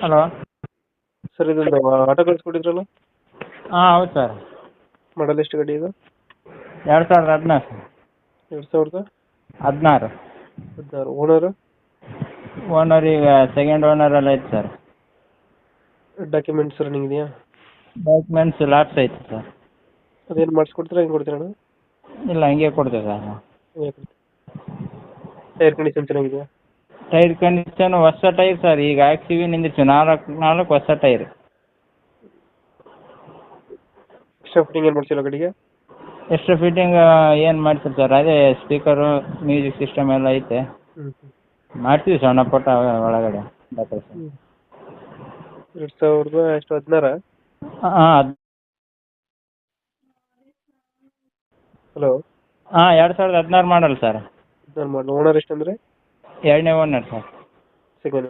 Hello. Sir ಇದೊಂದು auto ಕಳಿಸ್ಕೊಟ್ಟಿದ್ರಲ್ಲ, ಹಾಂ ಹೌದು ಸರ್. ಮಾಡಲ್ ಎಷ್ಟು ಗಾಡಿ ಇದು? 2016 ಸರ್. 2016 16. ಓನರು? ಓನರ್ ಈಗ ಸೆಕೆಂಡ್ ಓನರಲ್ಲಿ ಐತೆ ಸರ್. ಡಾಕ್ಯುಮೆಂಟ್ಸ್ ರನ್ನಿಂಗ್ ಇದೆಯಾ? ಡಾಕ್ಯುಮೆಂಟ್ಸ್ ಲ್ಯಾಪ್ಸ್ ಐತೆ ಸರ್. ಅದೇನು ಮಾಡಿಸ್ಕೊಡ್ತೀರಾ, ಹೆಂಗೆ ಕೊಡ್ತೀರಣ್ಣ? ಇಲ್ಲ ಹಂಗೆ ಕೊಡ್ತೀವಿ ಸರ್. ಟೈರ್ ಕಂಡೀಷನ್ ಚೆನ್ನಾಗಿದೆಯಾ? ಟೈರ್ ಕಂಡೀಷನ್ ಹೊಸ ಟೈರ್ ಸರ್, ಈಗ ಹಾಕ್ಸಿವಿ ನಿಂದಿರ್ತೀವಿ. ನಾಲ್ಕು ಹೊಸ ಟೈರ್. ಎಕ್ಸ್ಟ್ರಾ ಫಿಟ್ಟಿಂಗ್ ಏನು ಮಾಡಿಸಿಲ್ಲ ಗಾಡಿಗೆ? ಎಕ್ಸ್ಟ್ರಾ ಫಿಟ್ಟಿಂಗ್ ಏನು ಮಾಡ್ತೀವಿ ಸರ್, ಅದೇ ಸ್ಪೀಕರು, ಮ್ಯೂಸಿಕ್ ಸಿಸ್ಟಮ್ ಎಲ್ಲ ಐತೆ. ಮಾಡ್ತೀವಿ ಸಣ್ಣ ಪುಟ್ಟ ಒಳಗಡೆ ಡೆಕೋರೇಷನ್. 2016? ಹಾಂ. ಹಲೋ. ಹಾಂ 2016 ಮಾಡಲ್ ಸರ್. ನಾನು ಮಾಡಲು ಓನರ್ ಎಷ್ಟು ಅಂದರೆ? ಎರಡನೇ ಓನರ್ ಸರ್. ಸೆಕೆಂಡ್